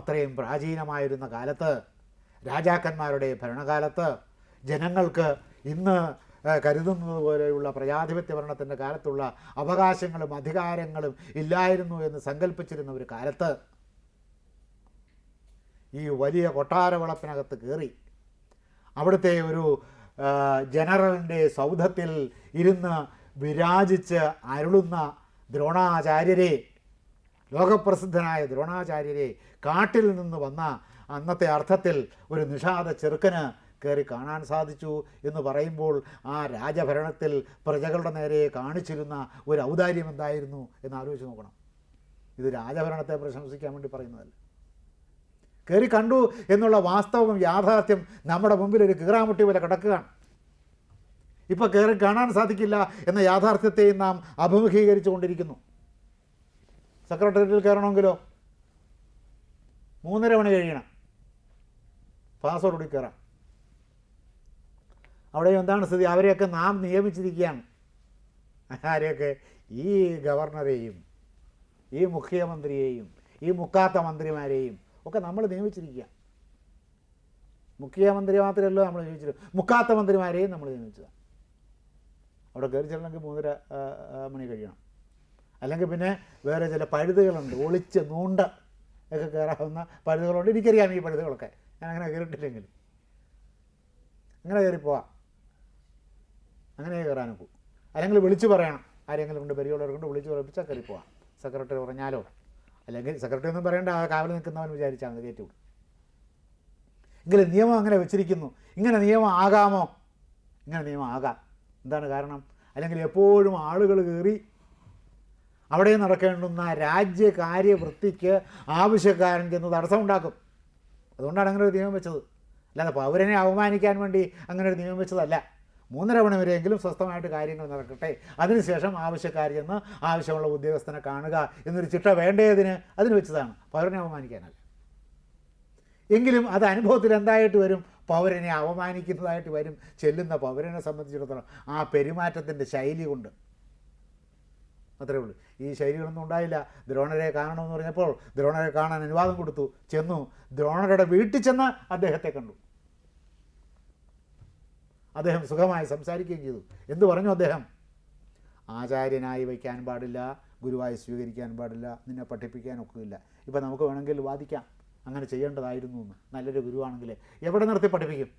അത്രയും പ്രാചീനമായിരുന്ന കാലത്ത്, രാജാക്കന്മാരുടെ ഭരണകാലത്ത്, ജനങ്ങൾക്ക് ഇന്ന് കരുതുന്നത് പോലെയുള്ള പ്രജാധിപത്യ ഭരണത്തിൻ്റെ കാലത്തുള്ള അവകാശങ്ങളും അധികാരങ്ങളും ഇല്ലായിരുന്നു എന്ന് സങ്കല്പിച്ചിരുന്ന ഒരു കാലത്ത് ഈ വലിയ കൊട്ടാര വളപ്പിനകത്ത് കയറി അവിടുത്തെ ഒരു ജനറലിൻ്റെ സൗധത്തിൽ ഇരുന്ന് വിരാജിച്ച് അരുളുന്ന ദ്രോണാചാര്യരെ, ലോകപ്രസിദ്ധനായ ദ്രോണാചാര്യരെ കാട്ടിൽ നിന്ന് വന്ന അന്നത്തെ അർത്ഥത്തിൽ ഒരു നിഷാദ ചെറുക്കന് കയറി കാണാൻ സാധിച്ചു എന്ന് പറയുമ്പോൾ ആ രാജഭരണത്തിൽ പ്രജകളുടെ നേരെ കാണിച്ചിരുന്ന ഒരു ഔദാര്യം എന്തായിരുന്നു എന്ന് ആലോചിച്ച് നോക്കണം. ഇത് രാജഭരണത്തെ പ്രശംസിക്കാൻ വേണ്ടി പറയുന്നതല്ല. കയറി കണ്ടു എന്നുള്ള വാസ്തവം, യാഥാർത്ഥ്യം നമ്മുടെ മുമ്പിൽ ഒരു കീറാമുട്ടി പോലെ കിടക്കുകയാണ്. ഇപ്പോൾ കയറി കാണാൻ സാധിക്കില്ല എന്ന യാഥാർത്ഥ്യത്തെയും നാം അഭിമുഖീകരിച്ചു കൊണ്ടിരിക്കുന്നു. സെക്രട്ടേറിയറ്റിൽ കയറണമെങ്കിലോ 3:30 മണി കഴിയണം, പാസ്വേഡ് കയറാം. അവിടെ എന്താണ് സ്ഥിതി? അവരെയൊക്കെ നാം നിയമിച്ചിരിക്കുകയാണ്. ആരെയൊക്കെ? ഈ ഗവർണറെയും ഈ മുഖ്യമന്ത്രിയെയും ഈ മുക്കാത്ത മന്ത്രിമാരെയും ഒക്കെ നമ്മൾ നിയമിച്ചിരിക്കുക. മുഖ്യമന്ത്രി മാത്രമല്ലോ നമ്മൾ നിയമിച്ചിട്ട്, മുക്കാത്ത മന്ത്രിമാരെയും നമ്മൾ നിയമിച്ചതാണ്. അവിടെ കയറി ചെല്ലണമെങ്കിൽ 3:30 മണി കഴിയണം. അല്ലെങ്കിൽ പിന്നെ വേറെ ചില പഴുതുകളുണ്ട്, ഒളിച്ച് നൂണ്ട ഒക്കെ കയറാവുന്ന പഴുതുകളുണ്ട്. എനിക്കറിയാം ഈ പഴുതുകളൊക്കെ, ഞാൻ അങ്ങനെ കയറിയിട്ടില്ലെങ്കിൽ. അങ്ങനെ കയറിപ്പോവാം, അങ്ങനെ കയറാനും പോകും. അല്ലെങ്കിൽ വിളിച്ച് പറയണം, ആരെങ്കിലും കൊണ്ട് പരിപാടികളെ കൊണ്ട് വിളിച്ച് പറയിപ്പിച്ചാൽ കയറിപ്പോവാം. സെക്രട്ടറി പറഞ്ഞാലോ, അല്ലെങ്കിൽ സെക്രട്ടറി ഒന്നും പറയേണ്ട, ആ കാവൽ നിൽക്കുന്നവൻ വിചാരിച്ചാൽ മതി, കയറ്റി വിടും. എങ്കിലും നിയമം അങ്ങനെ വെച്ചിരിക്കുന്നു. ഇങ്ങനെ നിയമം ആകാമോ? ഇങ്ങനെ നിയമം ആകാം. എന്താണ് കാരണം? അല്ലെങ്കിൽ എപ്പോഴും ആളുകൾ കയറി അവിടെ നടക്കേണ്ടുന്ന രാജ്യകാര്യവൃത്തിക്ക് ആവശ്യക്കാരൻ ചെന്ന് തടസ്സമുണ്ടാക്കും. അതുകൊണ്ടാണ് അങ്ങനെ ഒരു നിയമം വെച്ചത്. അല്ലാതെ പൗരനെ അവമാനിക്കാൻ വേണ്ടി അങ്ങനെ ഒരു നിയമം വെച്ചതല്ല. 3:30 മണി വരെയെങ്കിലും സ്വസ്ഥമായിട്ട് കാര്യങ്ങൾ നടക്കട്ടെ, അതിനുശേഷം ആവശ്യക്കാർ ചെന്ന് ആവശ്യമുള്ള ഉദ്യോഗസ്ഥനെ കാണുക എന്നൊരു ചിട്ട വേണ്ടതിന് അതിന് വെച്ചതാണ്, പൗരനെ അവമാനിക്കാനല്ല. എങ്കിലും അത് അനുഭവത്തിൽ എന്തായിട്ട് വരും? പൗരനെ അവമാനിക്കുന്നതായിട്ട് വരും. ചെല്ലുന്ന പൗരനെ സംബന്ധിച്ചിടത്തോളം ആ പെരുമാറ്റത്തിൻ്റെ ശൈലി കൊണ്ട് അത്രേ ഉള്ളൂ. ഈ ശൈലികളൊന്നും ഉണ്ടായില്ല. ദ്രോണരെ കാണണമെന്ന് പറഞ്ഞപ്പോൾ ദ്രോണരെ കാണാൻ അനുവാദം കൊടുത്തു, ചെന്നു. ദ്രോണരുടെ വീട്ടിൽ ചെന്ന് അദ്ദേഹത്തെ കണ്ടു. അദ്ദേഹം സുഖമായി സംസാരിക്കുകയും ചെയ്തു. എന്തു പറഞ്ഞു അദ്ദേഹം? ആചാര്യനായി വയ്ക്കാൻ പാടില്ല, ഗുരുവായി സ്വീകരിക്കാൻ പാടില്ല, നിന്നെ പഠിപ്പിക്കാൻ ഒക്കില്ല. ഇപ്പം നമുക്ക് വേണമെങ്കിൽ വാദിക്കാം അങ്ങനെ ചെയ്യേണ്ടതായിരുന്നു എന്ന്. നല്ലൊരു ഗുരുവാണെങ്കിൽ എവിടെ നിർത്തി പഠിപ്പിക്കും?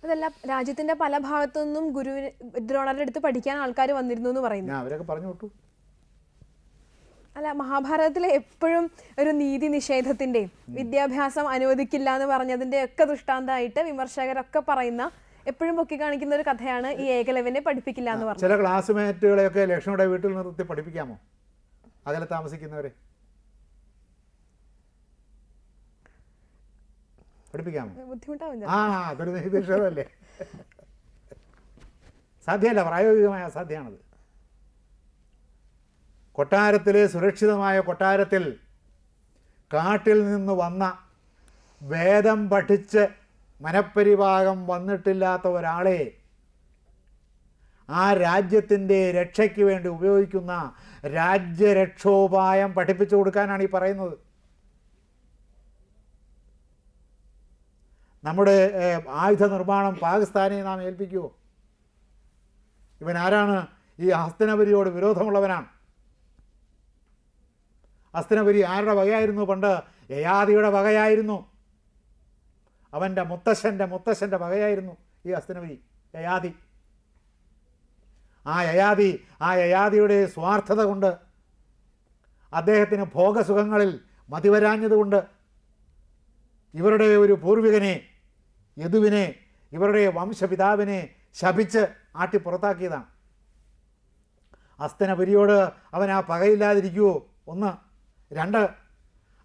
അതല്ല, രാജ്യത്തിന്റെ പല ഭാഗത്തു നിന്നും ഗുരുവിന് ദ്രോണരുടെ അടുത്ത് പഠിക്കാൻ ആൾക്കാർ വന്നിരുന്നു എന്ന് പറയുന്നു. അവരൊക്കെ പറഞ്ഞു വിട്ടു. അല്ല, മഹാഭാരതത്തിലെ എപ്പോഴും ഒരു നീതി നിഷേധത്തിന്റെ, വിദ്യാഭ്യാസം അനുവദിക്കില്ല എന്ന് പറഞ്ഞതിന്റെ ഒക്കെ ദൃഷ്ടാന്തമായിട്ട് വിമർശകരൊക്കെ പറയുന്ന, എപ്പോഴും പൊക്കി കാണിക്കുന്ന ഒരു കഥയാണ് ഈ ഏകലവ്യനെ പഠിപ്പിക്കില്ല എന്ന് പറഞ്ഞത്. ചില ക്ലാസ്മേറ്റുകളെയൊക്കെ ലക്ഷ്മണയുടെ വീട്ടിൽ നിർത്തി പഠിപ്പിക്കാമോ? അകലെ താമസിക്കുന്നവരെ പഠിപ്പിക്കാമോ? ബുദ്ധിമുട്ടാവും. അതൊരു നീതി നിഷേധമല്ലേ? സാധ്യമല്ല, പ്രായോഗികമായ അസാധ്യമാണത്. കൊട്ടാരത്തിലെ സുരക്ഷിതമായ കൊട്ടാരത്തിൽ കാട്ടിൽ നിന്ന് വന്ന, വേദം പഠിച്ച് മനഃപരിഭാഗം വന്നിട്ടില്ലാത്ത ഒരാളെ ആ രാജ്യത്തിൻ്റെ രക്ഷയ്ക്ക് വേണ്ടി ഉപയോഗിക്കുന്ന രാജ്യരക്ഷോപായം പഠിപ്പിച്ചു കൊടുക്കാനാണ് ഈ പറയുന്നത്. നമ്മുടെ ആയുധ നിർമ്മാണം പാകിസ്ഥാനെ നാം ഏൽപ്പിക്കുമോ? ഇവൻ ആരാണ്? ഈ ഹസ്തിനപുരിയോട് വിരോധമുള്ളവനാണ്. ഹസ്തിനപുരി ആരുടെ വകയായിരുന്നു? പണ്ട് യയാതിയുടെ വകയായിരുന്നു. അവൻ്റെ മുത്തശ്ശൻ്റെ വകയായിരുന്നു ഈ ഹസ്തിനപുരി, യയാതി. ആ യയാതിയുടെ സ്വാർത്ഥത കൊണ്ട്, അദ്ദേഹത്തിന് ഭോഗസുഖങ്ങളിൽ മതിവരാഞ്ഞതുകൊണ്ട് ഇവരുടെ ഒരു പൂർവികനെ, യദുവിനെ, ഇവരുടെ വംശപിതാവിനെ ശപിച്ച് ആട്ടി പുറത്താക്കിയതാണ്. ഹസ്തിനപുരിയോട് അവൻ ആ പകയില്ലാതിരിക്കുമോ? 1. 2,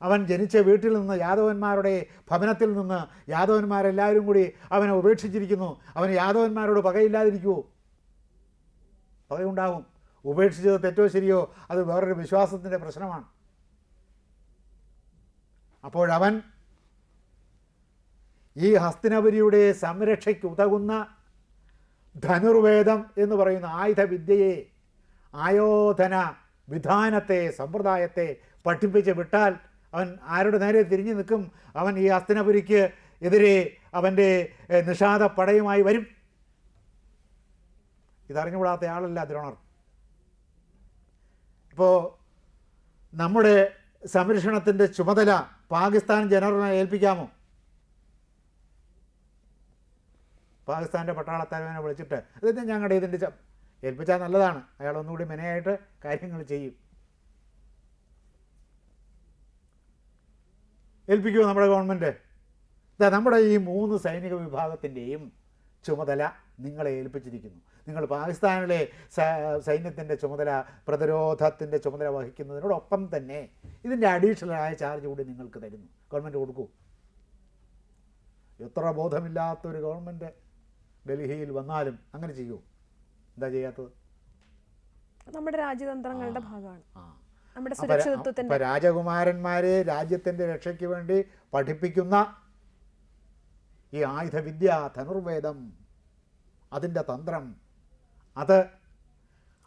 അവൻ ജനിച്ച വീട്ടിൽ നിന്ന്, യാദവന്മാരുടെ ഭവനത്തിൽ നിന്ന് യാദവന്മാരെല്ലാവരും കൂടി അവനെ ഉപേക്ഷിച്ചിരിക്കുന്നു. അവന് യാദവന്മാരോട് പകയില്ലാതിരിക്കുമോ? പകയുണ്ടാകും. ഉപേക്ഷിച്ചത് തെറ്റോ ശരിയോ അത് വേറൊരു വിശ്വാസത്തിൻ്റെ പ്രശ്നമാണ്. അപ്പോഴവൻ ഈ ഹസ്തിനപുരിയുടെ സംരക്ഷയ്ക്ക് ഉതകുന്ന ധനുർവേദം എന്ന് പറയുന്ന ആയുധവിദ്യയെ, ആയോധന വിധാനത്തെ, സമ്പ്രദായത്തെ പഠിപ്പിച്ച് വിട്ടാൽ അവൻ ആരുടെ നേരെ തിരിഞ്ഞു നിൽക്കും? അവൻ ഈ ഹസ്തിനപുരിക്ക് എതിരെ അവൻ്റെ നിഷാദ പടയുമായി വരും. ഇതറിഞ്ഞുകൂടാത്ത ആളല്ല ദ്രോണർ. ഇപ്പോൾ നമ്മുടെ സംരക്ഷണത്തിൻ്റെ ചുമതല പാകിസ്ഥാൻ ജനറലിനെ ഏൽപ്പിക്കാമോ? പാകിസ്ഥാൻ്റെ പട്ടാളത്തലവനെ വിളിച്ചിട്ട് ഇത് ഞങ്ങളുടെ ഇതിൻ്റെ ഏൽപ്പിച്ചാൽ നല്ലതാണ്, അയാൾ ഒന്നുകൂടി മെനയായിട്ട് കാര്യങ്ങൾ ചെയ്യും. ഏൽപ്പിക്കുമോ നമ്മുടെ ഗവൺമെൻറ്? നമ്മുടെ ഈ 3 സൈനിക വിഭാഗത്തിൻ്റെയും ചുമതല നിങ്ങളെ ഏൽപ്പിച്ചിരിക്കുന്നു. നിങ്ങൾ പാകിസ്ഥാനിലെ സൈന്യത്തിൻ്റെ ചുമതല, പ്രതിരോധത്തിൻ്റെ ചുമതല വഹിക്കുന്നതിനോടൊപ്പം തന്നെ ഇതിൻ്റെ അഡീഷണലായ ചാർജ് കൂടി നിങ്ങൾക്ക് തരുന്നു. ഗവൺമെൻറ് കൊടുക്കൂ? എത്ര ബോധമില്ലാത്തൊരു ഗവൺമെൻറ് ഡൽഹിയിൽ വന്നാലും അങ്ങനെ ചെയ്യൂ? എന്താ ചെയ്യാത്തത്? നമ്മുടെ രാജ്യതന്ത്രങ്ങളുടെ ഭാഗമാണ്. നമ്മുടെ രാജകുമാരന്മാരെ രാജ്യത്തിൻ്റെ രക്ഷയ്ക്ക് വേണ്ടി പഠിപ്പിക്കുന്ന ഈ ആയുധവിദ്യ, ധനുർവേദം, അതിൻ്റെ തന്ത്രം, അത്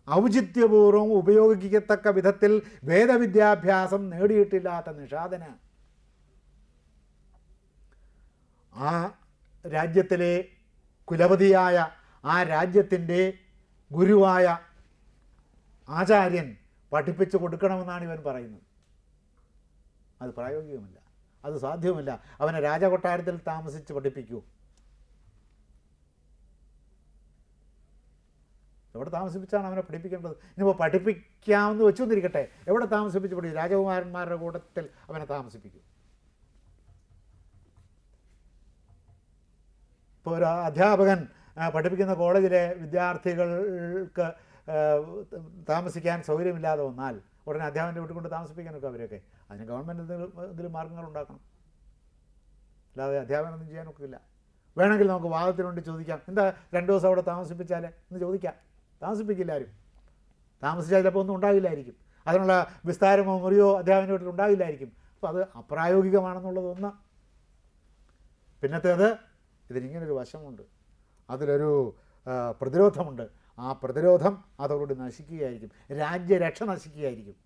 ഔചിത്യപൂർവ്വം ഉപയോഗിക്കത്തക്ക വിധത്തിൽ വേദവിദ്യാഭ്യാസം നേടിയിട്ടില്ലാത്ത നിഷാദന് ആ രാജ്യത്തിലെ കുലപതിയായ, ആ രാജ്യത്തിൻ്റെ ഗുരുവായ ആചാര്യൻ പഠിപ്പിച്ചു കൊടുക്കണമെന്നാണ് ഇവൻ പറയുന്നത്. അത് പ്രായോഗികമല്ല, അത് സാധ്യമല്ല. അവനെ രാജകൊട്ടാരത്തിൽ താമസിച്ച് പഠിപ്പിക്കൂ? എവിടെ താമസിപ്പിച്ചാണ് അവനെ പഠിപ്പിക്കേണ്ടത്? ഇനിയിപ്പോൾ പഠിപ്പിക്കാമെന്ന് വെച്ചു എന്നിരിക്കട്ടെ, എവിടെ താമസിപ്പിച്ച് പഠിക്കും? രാജകുമാരന്മാരുടെ കൂട്ടത്തിൽ അവനെ താമസിപ്പിക്കും. ഇപ്പോൾ ഒരു അധ്യാപകൻ പഠിപ്പിക്കുന്ന കോളേജിലെ വിദ്യാർത്ഥികൾക്ക് താമസിക്കാൻ സൗകര്യമില്ലാതെ വന്നാൽ ഉടനെ അധ്യാപകൻ്റെ വീട്ടിൽ കൊണ്ട് താമസിപ്പിക്കാനൊക്കെ അവരൊക്കെ. അതിന് ഗവൺമെൻറ് എന്തെങ്കിലും മാർഗ്ഗങ്ങൾ ഉണ്ടാക്കണം. അല്ലാതെ അധ്യാപകനൊന്നും ചെയ്യാനൊക്കില്ല. വേണമെങ്കിൽ നമുക്ക് വാദത്തിനുണ്ട് ചോദിക്കാം, എന്താ 2 ദിവസം അവിടെ താമസിപ്പിച്ചാൽ എന്ന് ചോദിക്കാം. താമസിപ്പിക്കില്ല ആരും. താമസിച്ചാൽ ചിലപ്പോൾ ഒന്നും ഉണ്ടാകില്ലായിരിക്കും. അതിനുള്ള വിസ്താരമോ മുറിയോ അധ്യാപകൻ്റെ വീട്ടിൽ ഉണ്ടാകില്ലായിരിക്കും. അപ്പോൾ അത് അപ്രായോഗികമാണെന്നുള്ളതൊന്ന്. പിന്നത്തേത്, ഇതിനിങ്ങനൊരു വശമുണ്ട്, അതിലൊരു പ്രതിരോധമുണ്ട്. ആ പ്രതിരോധം അതോടുകൂടി നശിക്കുകയായിരിക്കും, രാജ്യരക്ഷ നശിക്കുകയായിരിക്കും.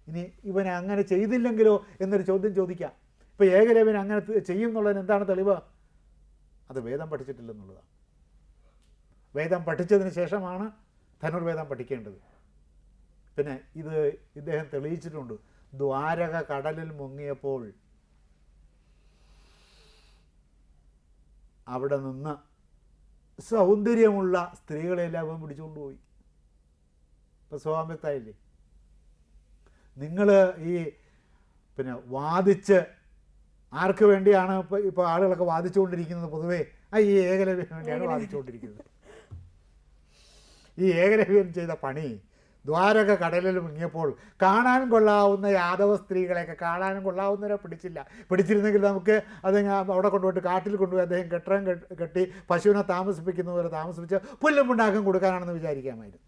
ഇനി ഇവനെ അങ്ങനെ ചെയ്തില്ലെങ്കിലോ എന്നൊരു ചോദ്യം ചോദിക്കാം. ഇപ്പോൾ ഏകലവ്യൻ അങ്ങനെ ചെയ്യും എന്നുള്ളതിന് എന്താണ് തെളിവ്? അത് വേദം പഠിച്ചിട്ടില്ലെന്നുള്ളതാണ്. വേദം പഠിച്ചതിന് ശേഷമാണ് ധനുർവേദം പഠിക്കേണ്ടത്. പിന്നെ ഇദ്ദേഹം തെളിയിച്ചിട്ടുണ്ട്. ദ്വാരക കടലിൽ മുങ്ങിയപ്പോൾ അവിടെ നിന്ന് സൗന്ദര്യമുള്ള സ്ത്രീകളെല്ലാം അവൻ പിടിച്ചുകൊണ്ടുപോയി. ഇപ്പോൾ സ്വാമിത്തായില്ലേ? നിങ്ങൾ ഈ വാദിച്ച് ആർക്ക് വേണ്ടിയാണ് ഇപ്പോൾ ആളുകളൊക്കെ വാദിച്ചുകൊണ്ടിരിക്കുന്നത്? പൊതുവേ ഈ ഏകലവ്യന് വേണ്ടിയാണ് വാദിച്ചുകൊണ്ടിരിക്കുന്നത്. ഈ ഏകലവ്യൻ ചെയ്ത പണി ദ്വാരക കടലിൽ മുങ്ങിയപ്പോൾ കാണാൻ കൊള്ളാവുന്ന യാദവ സ്ത്രീകളെയൊക്കെ, കാണാനും കൊള്ളാവുന്നവരെ പിടിച്ചിരുന്നെങ്കിൽ നമുക്ക് അത് അവിടെ കൊണ്ടുപോയിട്ട് കാട്ടിൽ കൊണ്ടുപോയി അദ്ദേഹം കെട്ടിടം കെട്ടി പശുവിനെ താമസിപ്പിക്കുന്നവരെ താമസിപ്പിച്ച് പുല്ലും ഉണ്ടാക്കാൻ കൊടുക്കാനാണെന്ന് വിചാരിക്കാമായിരുന്നു.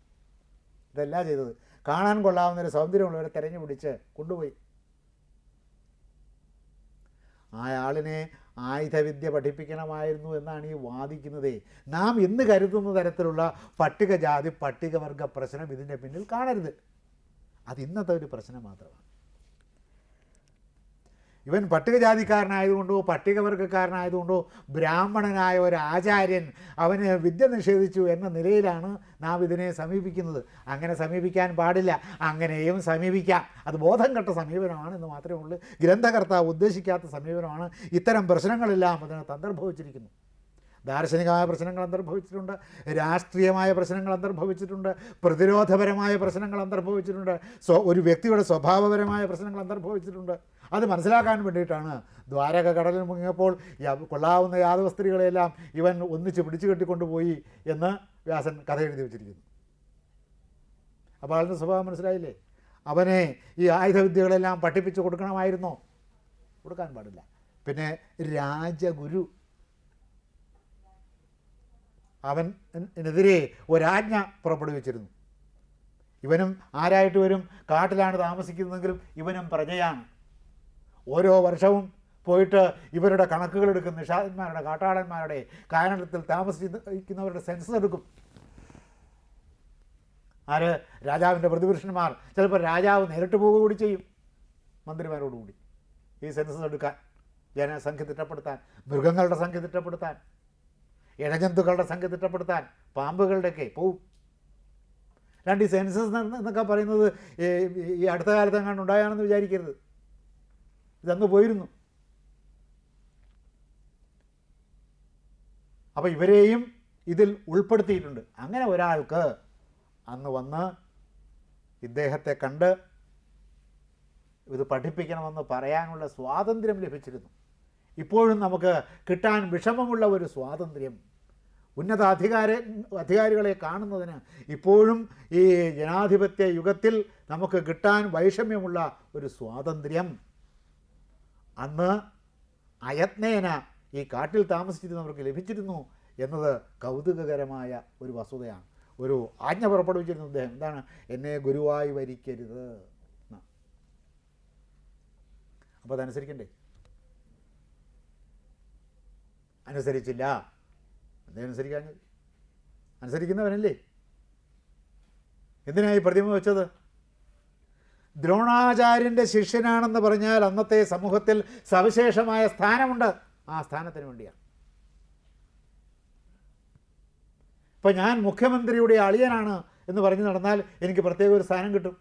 ഇതല്ല ചെയ്തത്. കാണാൻ കൊള്ളാവുന്നവരെ, സൗന്ദര്യമുള്ളവരെ തിരഞ്ഞു പിടിച്ച് കൊണ്ടുപോയി. ആ ആളിനെ ആയുധവിദ്യ പഠിപ്പിക്കണമായിരുന്നു എന്നാണ് ഈ വാദിക്കുന്നത്. നാം ഇന്ന് കരുതുന്ന തരത്തിലുള്ള പട്ടികജാതി പട്ടികവർഗ പ്രശ്നം ഇതിൻ്റെ പിന്നിൽ കാണരുത്. അത് ഇന്നത്തെ ഒരു പ്രശ്നം മാത്രമാണ്. ഇവൻ പട്ടികജാതിക്കാരനായതുകൊണ്ടോ പട്ടികവർഗക്കാരനായതുകൊണ്ടോ ബ്രാഹ്മണനായ ഒരു ആചാര്യൻ അവന് വിദ്യ നിഷേധിച്ചു എന്ന നിലയിലാണ് നാം ഇതിനെ സമീപിക്കുന്നത്. അങ്ങനെ സമീപിക്കാൻ പാടില്ല. അങ്ങനെയും സമീപിക്കാം. അത് ബോധം കെട്ട സമീപനമാണ് എന്ന് മാത്രമേ ഉള്ളൂ. ഗ്രന്ഥകർത്താവ് ഉദ്ദേശിക്കാത്ത സമീപനമാണ്. ഇത്തരം പ്രശ്നങ്ങളെല്ലാം അതിനകത്ത് അന്തർഭവിച്ചിരിക്കുന്നു. ദാർശനികമായ പ്രശ്നങ്ങൾ അന്തർഭവിച്ചിട്ടുണ്ട്, രാഷ്ട്രീയമായ പ്രശ്നങ്ങൾ അന്തർഭവിച്ചിട്ടുണ്ട്, പ്രതിരോധപരമായ പ്രശ്നങ്ങൾ അന്തർഭവിച്ചിട്ടുണ്ട്, ഒരു വ്യക്തിയുടെ സ്വഭാവപരമായ പ്രശ്നങ്ങൾ അന്തർഭവിച്ചിട്ടുണ്ട്. അത് മനസ്സിലാക്കാൻ വേണ്ടിയിട്ടാണ് ദ്വാരക കടലിൽ മുങ്ങിയപ്പോൾ കൊള്ളാവുന്ന യാദവ സ്ത്രീകളെല്ലാം ഇവൻ ഒന്നിച്ച് പിടിച്ചു കെട്ടിക്കൊണ്ടുപോയി എന്ന് വ്യാസൻ കഥ എഴുതി വച്ചിരിക്കുന്നു. അപ്പോൾ അതിൻ്റെ സ്വഭാവം മനസ്സിലായില്ലേ? അവനെ ഈ ആയുധവിദ്യകളെല്ലാം പഠിപ്പിച്ച് കൊടുക്കണമായിരുന്നോ? കൊടുക്കാൻ പാടില്ല. പിന്നെ രാജഗുരു അവനെതിരെ ഒരാജ്ഞ പുറപ്പെടുവിച്ചിരുന്നു. ഇവനും ആരായിട്ട് വരും? കാട്ടിലാണ് താമസിക്കുന്നതെങ്കിലും ഇവനും പ്രജയാണ്. ഓരോ വർഷവും പോയിട്ട് ഇവരുടെ കണക്കുകൾ എടുക്കും. നിഷാദന്മാരുടെ, കാട്ടാളന്മാരുടെ, കാനനത്തിൽ താമസിക്കുന്നവരുടെ സെൻസസ് എടുക്കും. ആര്? രാജാവിൻ്റെ പ്രതിപുരുഷന്മാർ. ചിലപ്പോൾ രാജാവ് നേരിട്ട് പോവുക കൂടി ചെയ്യും. മന്ത്രിമാരോടുകൂടി ഈ സെൻസസ് എടുക്കാൻ, ജനസംഖ്യ തിട്ടപ്പെടുത്താൻ, മൃഗങ്ങളുടെ സംഖ്യ തിട്ടപ്പെടുത്താൻ, ഇഴജന്തുക്കളുടെ സംഖ്യ തിട്ടപ്പെടുത്താൻ, പാമ്പുകളുടെയൊക്കെ പോവും. രണ്ട് ഈ സെൻസസ് എന്നൊക്കെ പറയുന്നത് ഈ അടുത്ത കാലത്ത് എങ്ങാണ്ട് ഉണ്ടായാണെന്ന് വിചാരിക്കരുത്. ഇതന്ന് പോയിരുന്നു. അപ്പോൾ ഇവരെയും ഇതിൽ ഉൾപ്പെടുത്തിയിട്ടുണ്ട്. അങ്ങനെ ഒരാൾക്ക് അന്ന് വന്ന് ഇദ്ദേഹത്തെ കണ്ട് ഇത് പഠിപ്പിക്കണമെന്ന് പറയാനുള്ള സ്വാതന്ത്ര്യം ലഭിച്ചിരുന്നു. ഇപ്പോഴും നമുക്ക് കിട്ടാൻ വിഷമമുള്ള ഒരു സ്വാതന്ത്ര്യം, ഉന്നത അധികാരികളെ കാണുന്നതിന് ഇപ്പോഴും ഈ ജനാധിപത്യ യുഗത്തിൽ നമുക്ക് കിട്ടാൻ വൈഷമ്യമുള്ള ഒരു സ്വാതന്ത്ര്യം അന്ന് അയത്നേന ഈ കാട്ടിൽ താമസിച്ചിരുന്നവർക്ക് ലഭിച്ചിരുന്നു എന്നത് കൗതുകകരമായ ഒരു വസ്തുതയാണ്. ഒരു ആജ്ഞ പുറപ്പെടുവിച്ചിരുന്നു അദ്ദേഹം. എന്താണ്? എന്നെ ഗുരുവായി വരിക്കരുത്. അപ്പോൾ അതനുസരിക്കണ്ടേ? അനുസരിച്ചില്ല. അദ്ദേഹം അനുസരിക്കാഞ്ഞത്? അനുസരിക്കുന്നവനല്ലേ? എന്തിനായി പ്രതിമ വെച്ചത്? ദ്രോണാചാര്യൻ്റെ ശിഷ്യനാണെന്ന് പറഞ്ഞാൽ അന്നത്തെ സമൂഹത്തിൽ സവിശേഷമായ സ്ഥാനമുണ്ട്. ആ സ്ഥാനത്തിന് വേണ്ടിയാണ്. ഇപ്പം ഞാൻ മുഖ്യമന്ത്രിയുടെ അളിയനാണ് എന്ന് പറഞ്ഞു നടന്നാൽ എനിക്ക് പ്രത്യേക ഒരു സ്ഥാനം കിട്ടും.